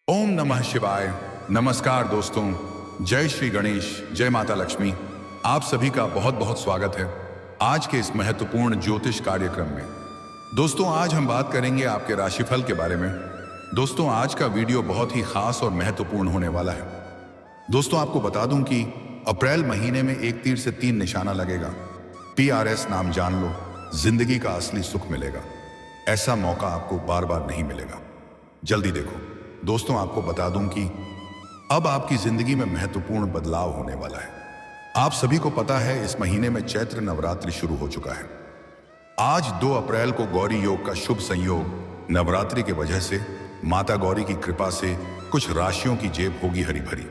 ओम नमः शिवाय। नमस्कार दोस्तों, जय श्री गणेश, जय माता लक्ष्मी। आप सभी का बहुत बहुत स्वागत है आज के इस महत्वपूर्ण ज्योतिष कार्यक्रम में। दोस्तों, आज हम बात करेंगे आपके राशिफल के बारे में। दोस्तों, आज का वीडियो बहुत ही खास और महत्वपूर्ण होने वाला है। दोस्तों, आपको बता दूं कि अप्रैल महीने में एक तीर से 3 निशाना लगेगा। PRS नाम जान लो, जिंदगी का असली सुख मिलेगा। ऐसा मौका आपको बार बार नहीं मिलेगा। जल्दी देखो। दोस्तों, आपको बता दूं कि अब आपकी जिंदगी में महत्वपूर्ण बदलाव होने वाला है। आप सभी को पता है, इस महीने में चैत्र नवरात्रि शुरू हो चुका है। आज 2 अप्रैल को गौरी योग का शुभ संयोग। नवरात्रि की वजह से माता गौरी की कृपा से कुछ राशियों की जेब होगी हरी भरी।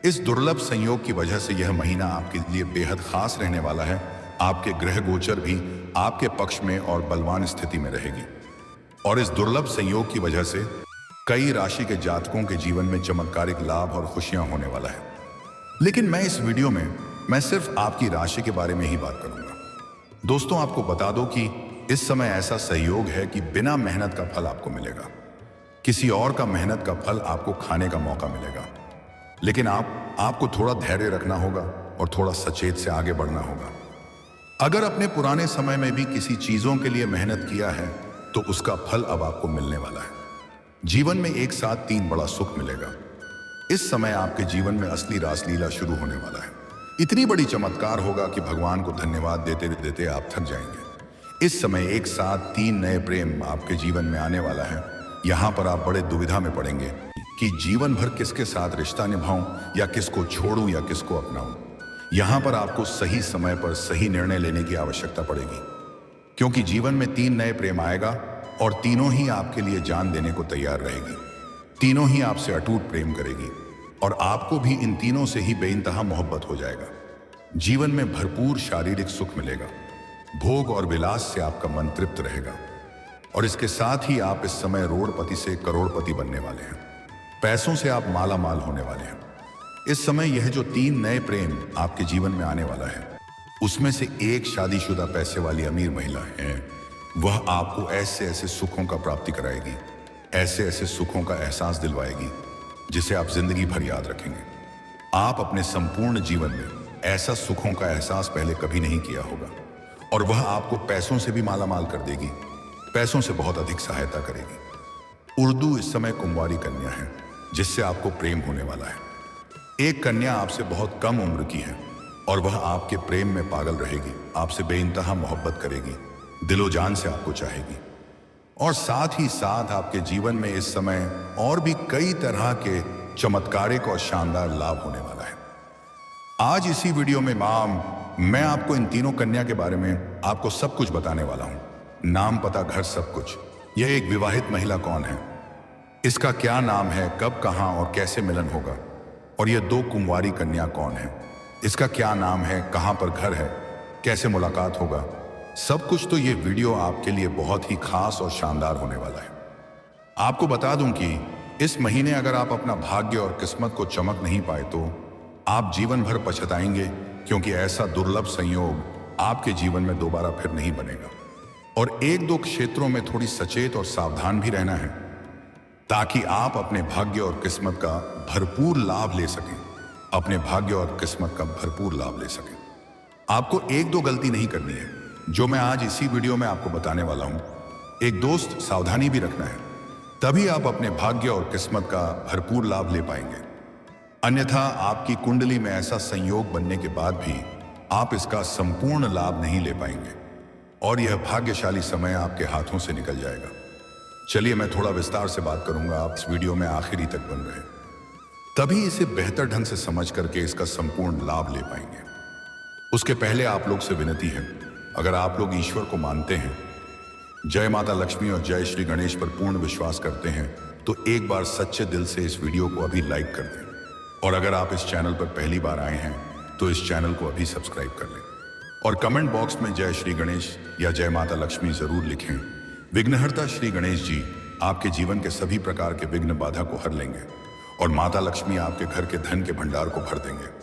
इस दुर्लभ संयोग की वजह से यह महीना आपके लिए बेहद खास रहने वाला है। आपके ग्रह गोचर भी आपके पक्ष में और बलवान स्थिति में रहेगी और इस दुर्लभ संयोग की वजह से कई राशि के जातकों के जीवन में चमत्कारिक लाभ और खुशियां होने वाला है। लेकिन मैं इस वीडियो में सिर्फ आपकी राशि के बारे में ही बात करूंगा। दोस्तों, आपको बता दो कि इस समय ऐसा सहयोग है कि बिना मेहनत का फल आपको मिलेगा। किसी और का मेहनत का फल आपको खाने का मौका मिलेगा। लेकिन आपको थोड़ा धैर्य रखना होगा और थोड़ा सचेत से आगे बढ़ना होगा। अगर अपने पुराने समय में भी किसी चीजों के लिए मेहनत किया है तो उसका फल अब आपको मिलने वाला है। जीवन में एक साथ 3 बड़ा सुख मिलेगा। इस समय आपके जीवन में असली रासलीला शुरू होने वाला है। इतनी बड़ी चमत्कार होगा कि भगवान को धन्यवाद देते देते आप थक जाएंगे। इस समय एक साथ 3 नए प्रेम आपके जीवन में आने वाला है। यहाँ पर आप बड़े दुविधा में पड़ेंगे कि जीवन भर किसके साथ रिश्ता निभाऊं या किसको छोड़ूं या किसको अपनाऊं। यहाँ पर आपको सही समय पर सही निर्णय लेने की आवश्यकता पड़ेगी, क्योंकि जीवन में 3 नए प्रेम आएगा और तीनों ही आपके लिए जान देने को तैयार रहेगी। तीनों ही आपसे अटूट प्रेम करेगी और आपको भी इन तीनों से ही बेइंतहा मोहब्बत हो जाएगा। जीवन में भरपूर शारीरिक सुख मिलेगा। भोग और विलास से आपका मन तृप्त रहेगा और इसके साथ ही आप इस समय रोड़पति से करोड़पति बनने वाले हैं। पैसों से आप माला माल होने वाले हैं। इस समय यह जो 3 नए प्रेम आपके जीवन में आने वाला है, उसमें से एक शादीशुदा पैसे वाली अमीर महिला है। वह आपको ऐसे ऐसे सुखों का प्राप्ति कराएगी, ऐसे ऐसे सुखों का एहसास दिलवाएगी जिसे आप जिंदगी भर याद रखेंगे। आप अपने संपूर्ण जीवन में ऐसा सुखों का एहसास पहले कभी नहीं किया होगा और वह आपको पैसों से भी माला माल कर देगी, पैसों से बहुत अधिक सहायता करेगी। उर्दू इस समय कुंवारी कन्या है जिससे आपको प्रेम होने वाला है। एक कन्या आपसे बहुत कम उम्र की है और वह आपके प्रेम में पागल रहेगी, आपसे बेइंतहा मोहब्बत करेगी, दिलो जान से आपको चाहेगी और साथ ही साथ आपके जीवन में इस समय और भी कई तरह के चमत्कारिक और शानदार लाभ होने वाला है। आज इसी वीडियो में मैं आपको इन तीनों कन्या के बारे में आपको सब कुछ बताने वाला हूं। नाम, पता, घर, सब कुछ। यह एक विवाहित महिला कौन है, इसका क्या नाम है, कब, कहां और कैसे मिलन होगा, और यह 2 कुंवारी कन्या कौन है, इसका क्या नाम है, कहां पर घर है, कैसे मुलाकात होगा, सब कुछ। तो ये वीडियो आपके लिए बहुत ही खास और शानदार होने वाला है। आपको बता दूं कि इस महीने अगर आप अपना भाग्य और किस्मत को चमक नहीं पाए तो आप जीवन भर पछताएंगे, क्योंकि ऐसा दुर्लभ संयोग आपके जीवन में दोबारा फिर नहीं बनेगा। और 1-2 क्षेत्रों में थोड़ी सचेत और सावधान भी रहना है ताकि आप अपने भाग्य और किस्मत का भरपूर लाभ ले सकें। अपने भाग्य और किस्मत का भरपूर लाभ ले सकें। आपको 1-2 गलती नहीं करनी है जो मैं आज इसी वीडियो में आपको बताने वाला हूं। एक दोस्त, सावधानी भी रखना है, तभी आप अपने भाग्य और किस्मत का भरपूर लाभ ले पाएंगे। अन्यथा आपकी कुंडली में ऐसा संयोग बनने के बाद भी आप इसका संपूर्ण लाभ नहीं ले पाएंगे और यह भाग्यशाली समय आपके हाथों से निकल जाएगा। चलिए, मैं थोड़ा विस्तार से बात करूंगा। आप इस वीडियो में आखिरी तक बन रहे, तभी इसे बेहतर ढंग से समझ करके इसका संपूर्ण लाभ ले पाएंगे। उसके पहले आप लोग से विनती है, अगर आप लोग ईश्वर को मानते हैं, जय माता लक्ष्मी और जय श्री गणेश पर पूर्ण विश्वास करते हैं, तो एक बार सच्चे दिल से इस वीडियो को अभी लाइक कर दें। और अगर आप इस चैनल पर पहली बार आए हैं तो इस चैनल को अभी सब्सक्राइब कर लें और कमेंट बॉक्स में जय श्री गणेश या जय माता लक्ष्मी जरूर लिखें। विघ्नहर्ता श्री गणेश जी आपके जीवन के सभी प्रकार के विघ्न बाधा को हर लेंगे और माता लक्ष्मी आपके घर के धन के भंडार को भर देंगे।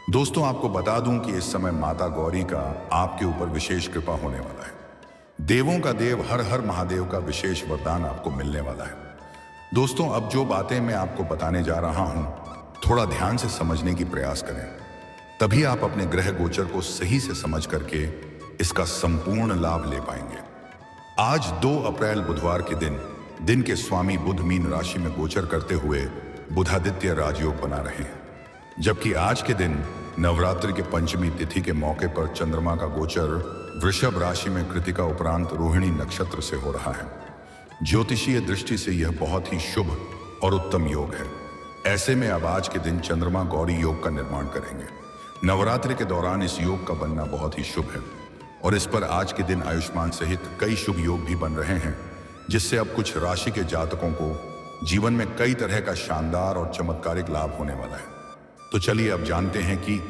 दोस्तों, आपको बता दूं कि इस समय माता गौरी का आपके ऊपर विशेष कृपा होने वाला है। देवों का देव हर हर महादेव का विशेष वरदान आपको मिलने वाला है। दोस्तों, अब जो बातें मैं आपको बताने जा रहा हूं, थोड़ा ध्यान से समझने की प्रयास करें। तभी आप अपने ग्रह गोचर को सही से समझ करके इसका संपूर्ण लाभ ले पाएंगे। आज 2 अप्रैल बुधवार के दिन के स्वामी बुध मीन राशि में गोचर करते हुए बुधादित्य राजयोग बना रहे हैं। जबकि आज के दिन नवरात्रि के पंचमी तिथि के मौके पर चंद्रमा का गोचर वृषभ राशि में कृतिका उपरांत रोहिणी नक्षत्र से हो रहा है। ज्योतिषीय दृष्टि से यह बहुत ही शुभ और उत्तम योग है। ऐसे में अब आज के दिन चंद्रमा गौरी योग का निर्माण करेंगे। नवरात्रि के दौरान इस योग का बनना बहुत ही शुभ है और इस पर आज के दिन आयुष्मान सहित कई शुभ योग भी बन रहे हैं, जिससे अब कुछ राशि के जातकों को जीवन में कई तरह का शानदार और चमत्कारिक लाभ होने वाला है। तो चलिए अब जानते हैं कि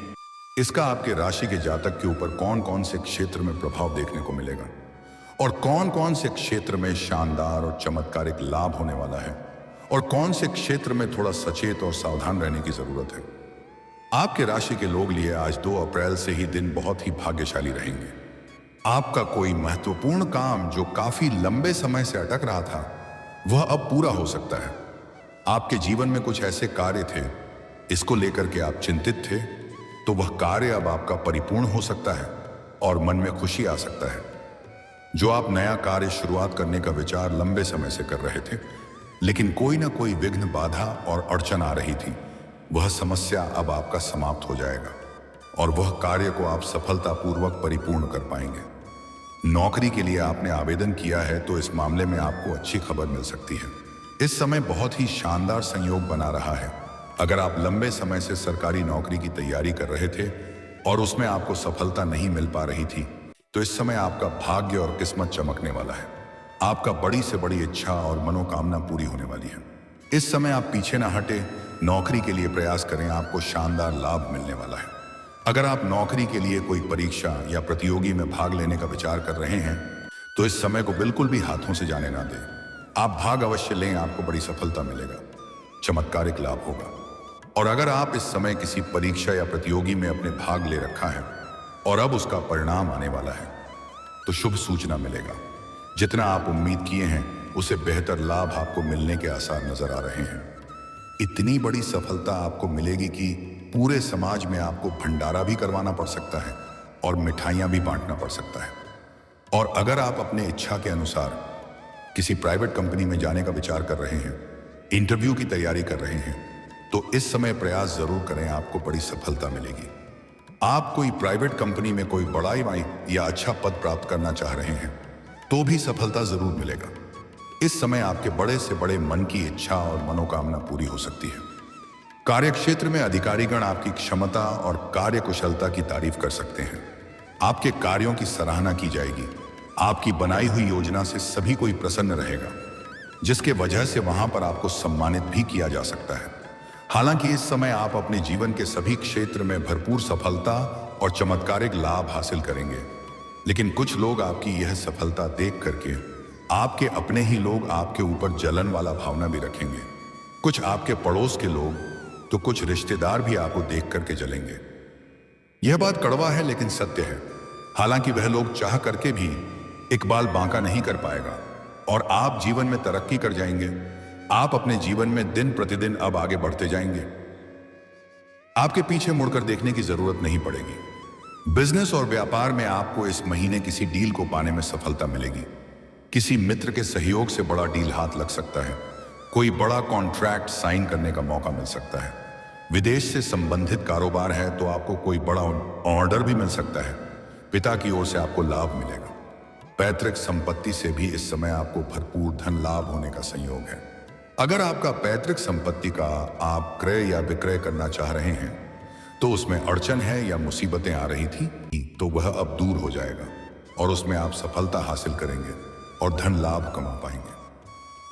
इसका आपके राशि के जातक के ऊपर कौन कौन से क्षेत्र में प्रभाव देखने को मिलेगा और कौन कौन से क्षेत्र में शानदार और चमत्कारिक लाभ होने वाला है और कौन से क्षेत्र में थोड़ा सचेत और सावधान रहने की जरूरत है। आपके राशि के लोग लिए आज 2 अप्रैल से ही दिन बहुत ही भाग्यशाली रहेंगे। आपका कोई महत्वपूर्ण काम जो काफी लंबे समय से अटक रहा था, वह अब पूरा हो सकता है। आपके जीवन में कुछ ऐसे कार्य थे, इसको लेकर के आप चिंतित थे, तो वह कार्य अब आपका परिपूर्ण हो सकता है और मन में खुशी आ सकता है। जो आप नया कार्य शुरुआत करने का विचार लंबे समय से कर रहे थे, लेकिन कोई ना कोई विघ्न, बाधा और अड़चन आ रही थी, वह समस्या अब आपका समाप्त हो जाएगा और वह कार्य को आप सफलतापूर्वक परिपूर्ण कर पाएंगे। नौकरी के लिए आपने आवेदन किया है तो इस मामले में आपको अच्छी खबर मिल सकती है। इस समय बहुत ही शानदार संयोग बना रहा है। अगर आप लंबे समय से सरकारी नौकरी की तैयारी कर रहे थे और उसमें आपको सफलता नहीं मिल पा रही थी, तो इस समय आपका भाग्य और किस्मत चमकने वाला है। आपका बड़ी से बड़ी इच्छा और मनोकामना पूरी होने वाली है। इस समय आप पीछे ना हटे, नौकरी के लिए प्रयास करें, आपको शानदार लाभ मिलने वाला है। अगर आप नौकरी के लिए कोई परीक्षा या प्रतियोगी में भाग लेने का विचार कर रहे हैं, तो इस समय को बिल्कुल भी हाथों से जाने ना दें। आप भाग अवश्य लें, आपको बड़ी सफलता मिलेगा, चमत्कारिक लाभ होगा। और अगर आप इस समय किसी परीक्षा या प्रतियोगी में अपने भाग ले रखा है और अब उसका परिणाम आने वाला है, तो शुभ सूचना मिलेगा। जितना आप उम्मीद किए हैं उसे बेहतर लाभ आपको मिलने के आसार नजर आ रहे हैं। इतनी बड़ी सफलता आपको मिलेगी कि पूरे समाज में आपको भंडारा भी करवाना पड़ सकता है और मिठाइयां भी बांटना पड़ सकता है। और अगर आप अपने इच्छा के अनुसार किसी प्राइवेट कंपनी में जाने का विचार कर रहे हैं, इंटरव्यू की तैयारी कर रहे हैं, तो इस समय प्रयास जरूर करें, आपको बड़ी सफलता मिलेगी। आप कोई प्राइवेट कंपनी में कोई बड़ा या अच्छा पद प्राप्त करना चाह रहे हैं, तो भी सफलता जरूर मिलेगा। इस समय आपके बड़े से बड़े मन की इच्छा और मनोकामना पूरी हो सकती है। कार्यक्षेत्र में अधिकारीगण आपकी क्षमता और कार्यकुशलता की तारीफ कर सकते हैं। आपके कार्यों की सराहना की जाएगी। आपकी बनाई हुई योजना से सभी कोई प्रसन्न रहेगा, जिसके वजह से वहां पर आपको सम्मानित भी किया जा सकता है। हालांकि इस समय आप अपने जीवन के सभी क्षेत्र में भरपूर सफलता और चमत्कारिक लाभ हासिल करेंगे, लेकिन कुछ लोग आपकी यह सफलता देख करके, आपके अपने ही लोग आपके ऊपर जलन वाला भावना भी रखेंगे। कुछ आपके पड़ोस के लोग, तो कुछ रिश्तेदार भी आपको देख करके जलेंगे। यह बात कड़वा है लेकिन सत्य है। हालांकि वह लोग चाह करके भी इकबाल बांका नहीं कर पाएगा और आप जीवन में तरक्की कर जाएंगे। आप अपने जीवन में दिन प्रतिदिन अब आगे बढ़ते जाएंगे। आपके पीछे मुड़कर देखने की जरूरत नहीं पड़ेगी। बिजनेस और व्यापार में आपको इस महीने किसी डील को पाने में सफलता मिलेगी। किसी मित्र के सहयोग से बड़ा डील हाथ लग सकता है। कोई बड़ा कॉन्ट्रैक्ट साइन करने का मौका मिल सकता है। विदेश से संबंधित कारोबार है तो आपको कोई बड़ा ऑर्डर भी मिल सकता है। पिता की ओर से आपको लाभ मिलेगा। पैतृक संपत्ति से भी इस समय आपको भरपूर धन लाभ होने का संयोग है। अगर आपका पैतृक संपत्ति का आप क्रय या विक्रय करना चाह रहे हैं, तो उसमें अड़चन है या मुसीबतें आ रही थी, तो वह अब दूर हो जाएगा और उसमें आप सफलता हासिल करेंगे और धन लाभ कमा पाएंगे।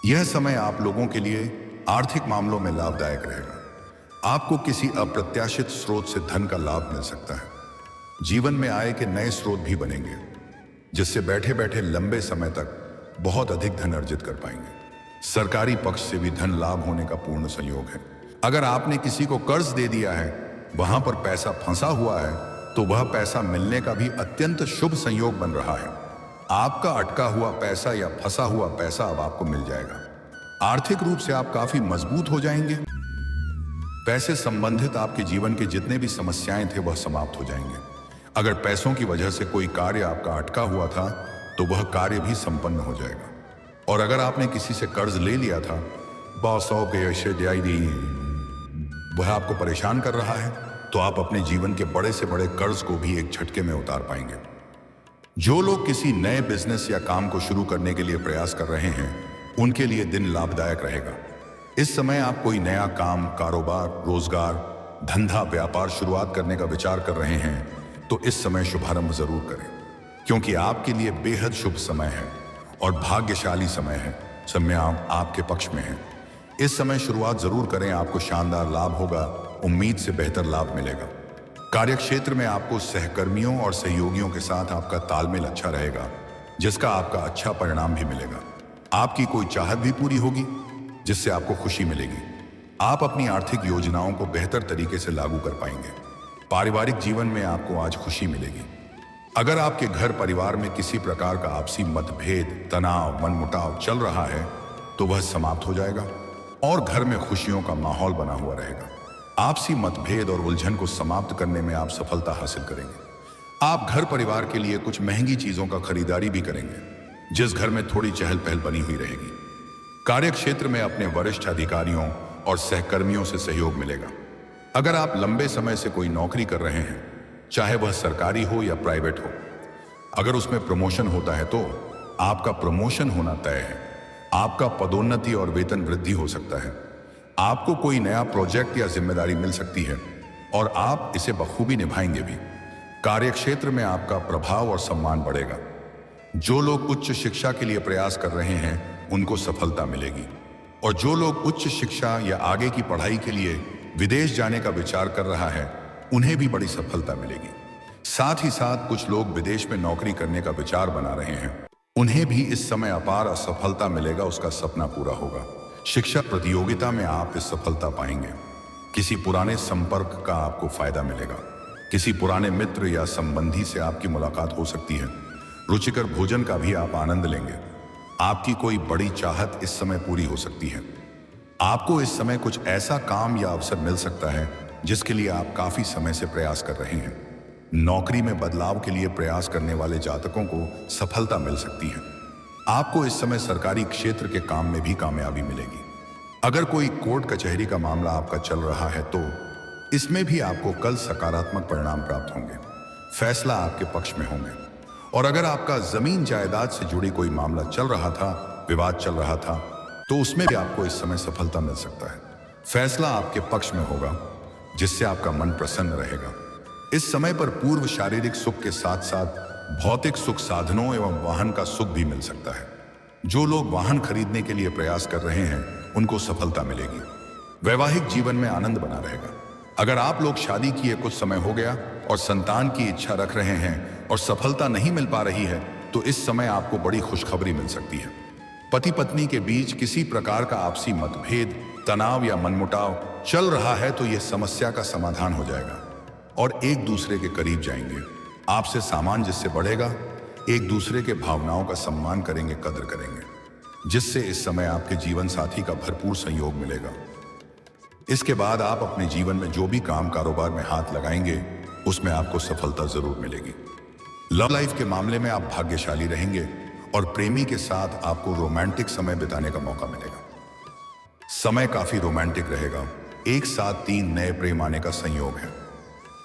यह समय आप लोगों के लिए आर्थिक मामलों में लाभदायक रहेगा। आपको किसी अप्रत्याशित स्रोत से धन का लाभ मिल सकता है। जीवन में आय के नए स्रोत भी बनेंगे, जिससे बैठे बैठे लंबे समय तक बहुत अधिक धन अर्जित कर पाएंगे। सरकारी पक्ष से भी धन लाभ होने का पूर्ण संयोग है। अगर आपने किसी को कर्ज दे दिया है, वहां पर पैसा फंसा हुआ है, तो वह पैसा मिलने का भी अत्यंत शुभ संयोग बन रहा है। आपका अटका हुआ पैसा या फंसा हुआ पैसा अब आपको मिल जाएगा। आर्थिक रूप से आप काफी मजबूत हो जाएंगे। पैसे संबंधित आपके जीवन के जितने भी समस्याएं थे वह समाप्त हो जाएंगे। अगर पैसों की वजह से कोई कार्य आपका अटका हुआ था तो वह कार्य भी संपन्न हो जाएगा। और अगर आपने किसी से कर्ज ले लिया था, वह आपको परेशान कर रहा है, तो आप अपने जीवन के बड़े से बड़े कर्ज को भी एक झटके में उतार पाएंगे। जो लोग किसी नए बिजनेस या काम को शुरू करने के लिए प्रयास कर रहे हैं, उनके लिए दिन लाभदायक रहेगा। इस समय आप कोई नया काम, कारोबार, रोजगार, धंधा, व्यापार शुरुआत करने का विचार कर रहे हैं तो इस समय शुभारंभ जरूर करें, क्योंकि आपके लिए बेहद शुभ समय है और भाग्यशाली समय है। समय आपके पक्ष में है। इस समय शुरुआत जरूर करें, आपको शानदार लाभ होगा, उम्मीद से बेहतर लाभ मिलेगा। कार्यक्षेत्र में आपको सहकर्मियों और सहयोगियों के साथ आपका तालमेल अच्छा रहेगा, जिसका आपका अच्छा परिणाम भी मिलेगा। आपकी कोई चाहत भी पूरी होगी, जिससे आपको खुशी मिलेगी। आप अपनी आर्थिक योजनाओं को बेहतर तरीके से लागू कर पाएंगे। पारिवारिक जीवन में आपको आज खुशी मिलेगी। अगर आपके घर परिवार में किसी प्रकार का आपसी मतभेद, तनाव, मनमुटाव चल रहा है तो वह समाप्त हो जाएगा और घर में खुशियों का माहौल बना हुआ रहेगा। आपसी मतभेद और उलझन को समाप्त करने में आप सफलता हासिल करेंगे। आप घर परिवार के लिए कुछ महंगी चीजों का खरीदारी भी करेंगे, जिस घर में थोड़ी चहल पहल बनी हुई रहेगी। कार्यक्षेत्र में अपने वरिष्ठ अधिकारियों और सहकर्मियों से सहयोग मिलेगा। अगर आप लंबे समय से कोई नौकरी कर रहे हैं, चाहे वह सरकारी हो या प्राइवेट हो, अगर उसमें प्रमोशन होता है तो आपका प्रमोशन होना तय है। आपका पदोन्नति और वेतन वृद्धि हो सकता है। आपको कोई नया प्रोजेक्ट या जिम्मेदारी मिल सकती है और आप इसे बखूबी निभाएंगे भी। कार्यक्षेत्र में आपका प्रभाव और सम्मान बढ़ेगा। जो लोग उच्च शिक्षा के लिए प्रयास कर रहे हैं उनको सफलता मिलेगी, और जो लोग उच्च शिक्षा या आगे की पढ़ाई के लिए विदेश जाने का विचार कर रहा है उन्हें भी बड़ी सफलता मिलेगी। साथ ही साथ कुछ लोग विदेश में नौकरी करने का विचार बना रहे हैं, उन्हें भी इस समय अपार असफलता मिलेगा, उसका सपना पूरा होगा। शिक्षा प्रतियोगिता में आप इस सफलता पाएंगे। किसी पुराने संपर्क का आपको फायदा मिलेगा। किसी पुराने मित्र या संबंधी से आपकी मुलाकात हो सकती है। रुचिकर भोजन का भी आप आनंद लेंगे। आपकी कोई बड़ी चाहत इस समय पूरी हो सकती है। आपको इस समय कुछ ऐसा काम या अवसर मिल सकता है जिसके लिए आप काफी समय से प्रयास कर रहे हैं। नौकरी में बदलाव के लिए प्रयास करने वाले जातकों को सफलता मिल सकती है। आपको इस समय सरकारी क्षेत्र के काम में भी कामयाबी मिलेगी। अगर कोई कोर्ट कचहरी का मामला आपका चल रहा है तो इसमें भी आपको कल सकारात्मक परिणाम प्राप्त होंगे। फैसला आपके पक्ष में होंगे। और अगर आपका जमीन जायदाद से जुड़ी कोई मामला चल रहा था, विवाद चल रहा था, तो उसमें भी आपको इस समय सफलता मिल सकता है। फैसला आपके पक्ष में होगा, जिससे आपका मन प्रसन्न रहेगा। इस समय पर पूर्व शारीरिक सुख के साथ साथ भौतिक सुख, साधनों एवं वाहन का सुख भी मिल सकता है। जो लोग वाहन खरीदने के लिए प्रयास कर रहे हैं उनको सफलता मिलेगी। वैवाहिक जीवन में आनंद बना रहेगा। अगर आप लोग शादी किए कुछ समय हो गया और संतान की इच्छा रख रहे हैं और सफलता नहीं मिल पा रही है, तो इस समय आपको बड़ी खुशखबरी मिल सकती है। पति पत्नी के बीच किसी प्रकार का आपसी मतभेद, तनाव या मनमुटाव चल रहा है तो यह समस्या का समाधान हो जाएगा और एक दूसरे के करीब जाएंगे। आपसे सामंजस्य बढ़ेगा। एक दूसरे के भावनाओं का सम्मान करेंगे, कदर करेंगे, जिससे इस समय आपके जीवन साथी का भरपूर सहयोग मिलेगा। इसके बाद आप अपने जीवन में जो भी काम, कारोबार में हाथ लगाएंगे उसमें आपको सफलता जरूर मिलेगी। लव लाइफ के मामले में आप भाग्यशाली रहेंगे और प्रेमी के साथ आपको रोमांटिक समय बिताने का मौका मिलेगा। समय काफी रोमांटिक रहेगा। एक साथ 3 नए प्रेम आने का संयोग है।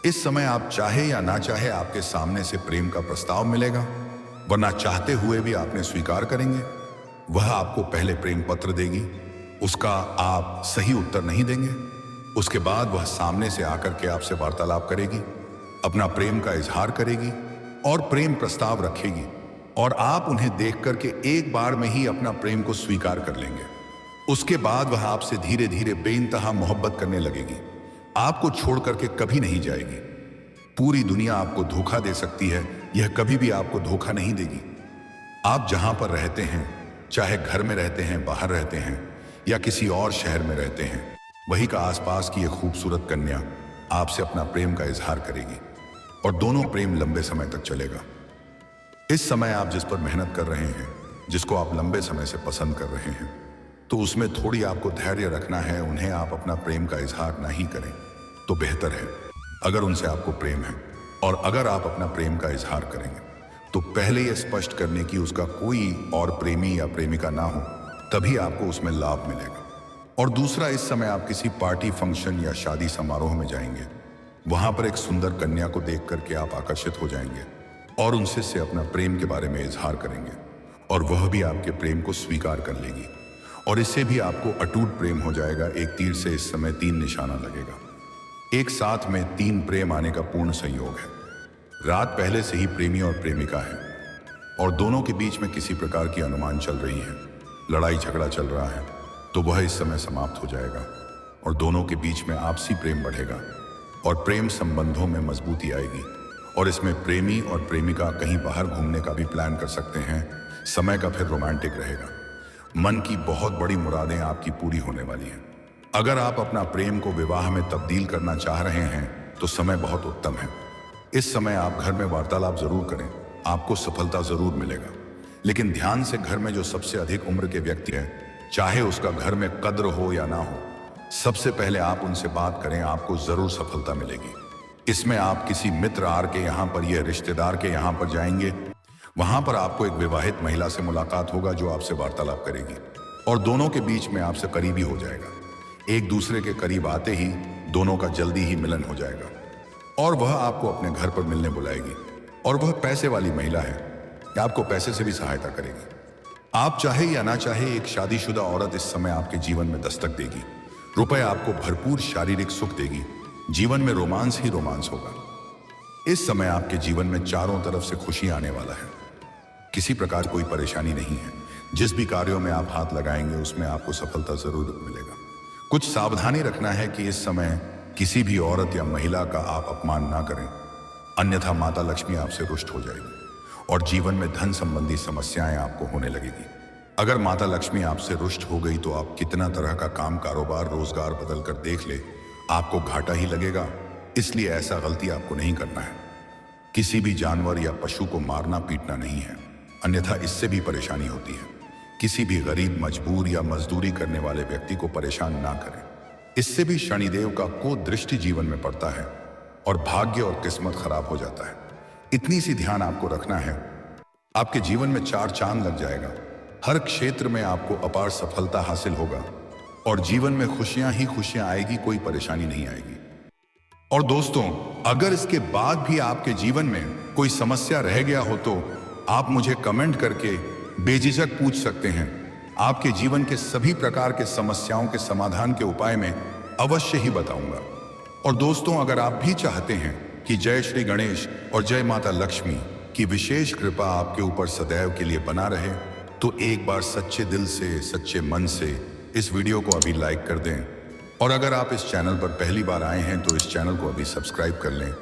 इस समय आप चाहे या ना चाहे आपके सामने से प्रेम का प्रस्ताव मिलेगा, वरना चाहते हुए भी आपने स्वीकार करेंगे। वह आपको पहले प्रेम पत्र देगी, उसका आप सही उत्तर नहीं देंगे। उसके बाद वह सामने से आकर के आपसे वार्तालाप करेगी, अपना प्रेम का इजहार करेगी और प्रेम प्रस्ताव रखेगी, और आप उन्हें देख करके एक बार में ही अपना प्रेम को स्वीकार कर लेंगे। उसके बाद वह आपसे धीरे धीरे बेइंतहा मोहब्बत करने लगेगी, आपको छोड़ करके कभी नहीं जाएगी। पूरी दुनिया आपको धोखा दे सकती है, यह कभी भी आपको धोखा नहीं देगी। आप जहां पर रहते हैं, चाहे घर में रहते हैं, बाहर रहते हैं या किसी और शहर में रहते हैं, वहीं का आसपास की एक खूबसूरत कन्या आपसे अपना प्रेम का इजहार करेगी और दोनों प्रेम लंबे समय तक चलेगा। इस समय आप जिस पर मेहनत कर रहे हैं, जिसको आप लंबे समय से पसंद कर रहे हैं, तो उसमें थोड़ी आपको धैर्य रखना है। उन्हें आप अपना प्रेम का इजहार नहीं करें तो बेहतर है। अगर उनसे आपको प्रेम है और अगर आप अपना प्रेम का इजहार करेंगे तो पहले यह स्पष्ट करने की उसका कोई और प्रेमी या प्रेमिका ना हो, तभी आपको उसमें लाभ मिलेगा। और दूसरा, इस समय आप किसी पार्टी, फंक्शन या शादी समारोह में जाएंगे। वहां पर एक सुंदर कन्या को देख करके आप आकर्षित हो जाएंगे और उनसे से अपना प्रेम के बारे में इजहार करेंगे और वह भी आपके प्रेम को स्वीकार कर लेगी और इससे भी आपको अटूट प्रेम हो जाएगा। एक तीर से इस समय 3 निशाना लगेगा। एक साथ में 3 प्रेम आने का पूर्ण संयोग है। रात पहले से ही प्रेमी और प्रेमिका है और दोनों के बीच में किसी प्रकार की अनुमान चल रही है, लड़ाई झगड़ा चल रहा है, तो वह इस समय समाप्त हो जाएगा और दोनों के बीच में आपसी प्रेम बढ़ेगा और प्रेम संबंधों में मजबूती आएगी। और इसमें प्रेमी और प्रेमिका कहीं बाहर घूमने का भी प्लान कर सकते हैं। समय का फिर रोमांटिक रहेगा। मन की बहुत बड़ी मुरादें आपकी पूरी होने वाली हैं। अगर आप अपना प्रेम को विवाह में तब्दील करना चाह रहे हैं तो समय बहुत उत्तम है। इस समय आप घर में वार्तालाप जरूर करें, आपको सफलता जरूर मिलेगा। लेकिन ध्यान से, घर में जो सबसे अधिक उम्र के व्यक्ति हैं, चाहे उसका घर में कद्र हो या ना हो, सबसे पहले आप उनसे बात करें, आपको जरूर सफलता मिलेगी। इसमें आप किसी मित्र आर के यहाँ पर या रिश्तेदार के यहाँ पर जाएंगे। वहां पर आपको एक विवाहित महिला से मुलाकात होगा जो आपसे वार्तालाप करेगी और दोनों के बीच में आपसे करीबी हो जाएगा। एक दूसरे के करीब आते ही दोनों का जल्दी ही मिलन हो जाएगा और वह आपको अपने घर पर मिलने बुलाएगी। और वह पैसे वाली महिला है, आपको पैसे से भी सहायता करेगी। आप चाहे या ना चाहे, एक शादीशुदा औरत इस समय आपके जीवन में दस्तक देगी। रुपए आपको भरपूर शारीरिक सुख देगी। जीवन में रोमांस ही रोमांस होगा। इस समय आपके जीवन में चारों तरफ से खुशी आने वाला है। किसी प्रकार कोई परेशानी नहीं है। जिस भी कार्यों में आप हाथ लगाएंगे उसमें आपको सफलता जरूर मिलेगा। कुछ सावधानी रखना है कि इस समय किसी भी औरत या महिला का आप अपमान ना करें, अन्यथा माता लक्ष्मी आपसे रुष्ट हो जाएगी और जीवन में धन संबंधी समस्याएं आपको होने लगेगी। अगर माता लक्ष्मी आपसे रुष्ट हो गई तो आप कितना तरह का काम, कारोबार, रोजगार बदल कर देख ले, आपको घाटा ही लगेगा। इसलिए ऐसा गलती आपको नहीं करना है। किसी भी जानवर या पशु को मारना पीटना नहीं है, अन्यथा इससे भी परेशानी होती है। किसी भी गरीब, मजबूर या मजदूरी करने वाले व्यक्ति को परेशान ना करें। इससे भी शनिदेव का कोप दृष्टि जीवन में पड़ता है और भाग्य और किस्मत खराब हो जाता है। इतनी सी ध्यान आपको रखना है, आपके जीवन में 4 चांद लग जाएगा। हर क्षेत्र में आपको अपार सफलता हासिल होगा और जीवन में खुशियां ही खुशियां आएगी, कोई परेशानी नहीं आएगी। और दोस्तों, अगर इसके बाद भी आपके जीवन में कोई समस्या रह गया हो तो आप मुझे कमेंट करके बेझिझक पूछ सकते हैं। आपके जीवन के सभी प्रकार के समस्याओं के समाधान के उपाय मैं अवश्य ही बताऊंगा। और दोस्तों, अगर आप भी चाहते हैं कि जय श्री गणेश और जय माता लक्ष्मी की विशेष कृपा आपके ऊपर सदैव के लिए बना रहे, तो एक बार सच्चे दिल से, सच्चे मन से इस वीडियो को अभी लाइक कर दें। और अगर आप इस चैनल पर पहली बार आए हैं तो इस चैनल को अभी सब्सक्राइब कर लें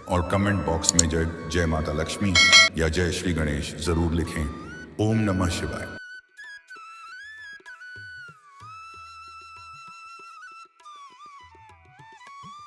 और कमेंट बॉक्स में जय जय माता लक्ष्मी या जय श्री गणेश जरूर लिखें। ओम नमः शिवाय।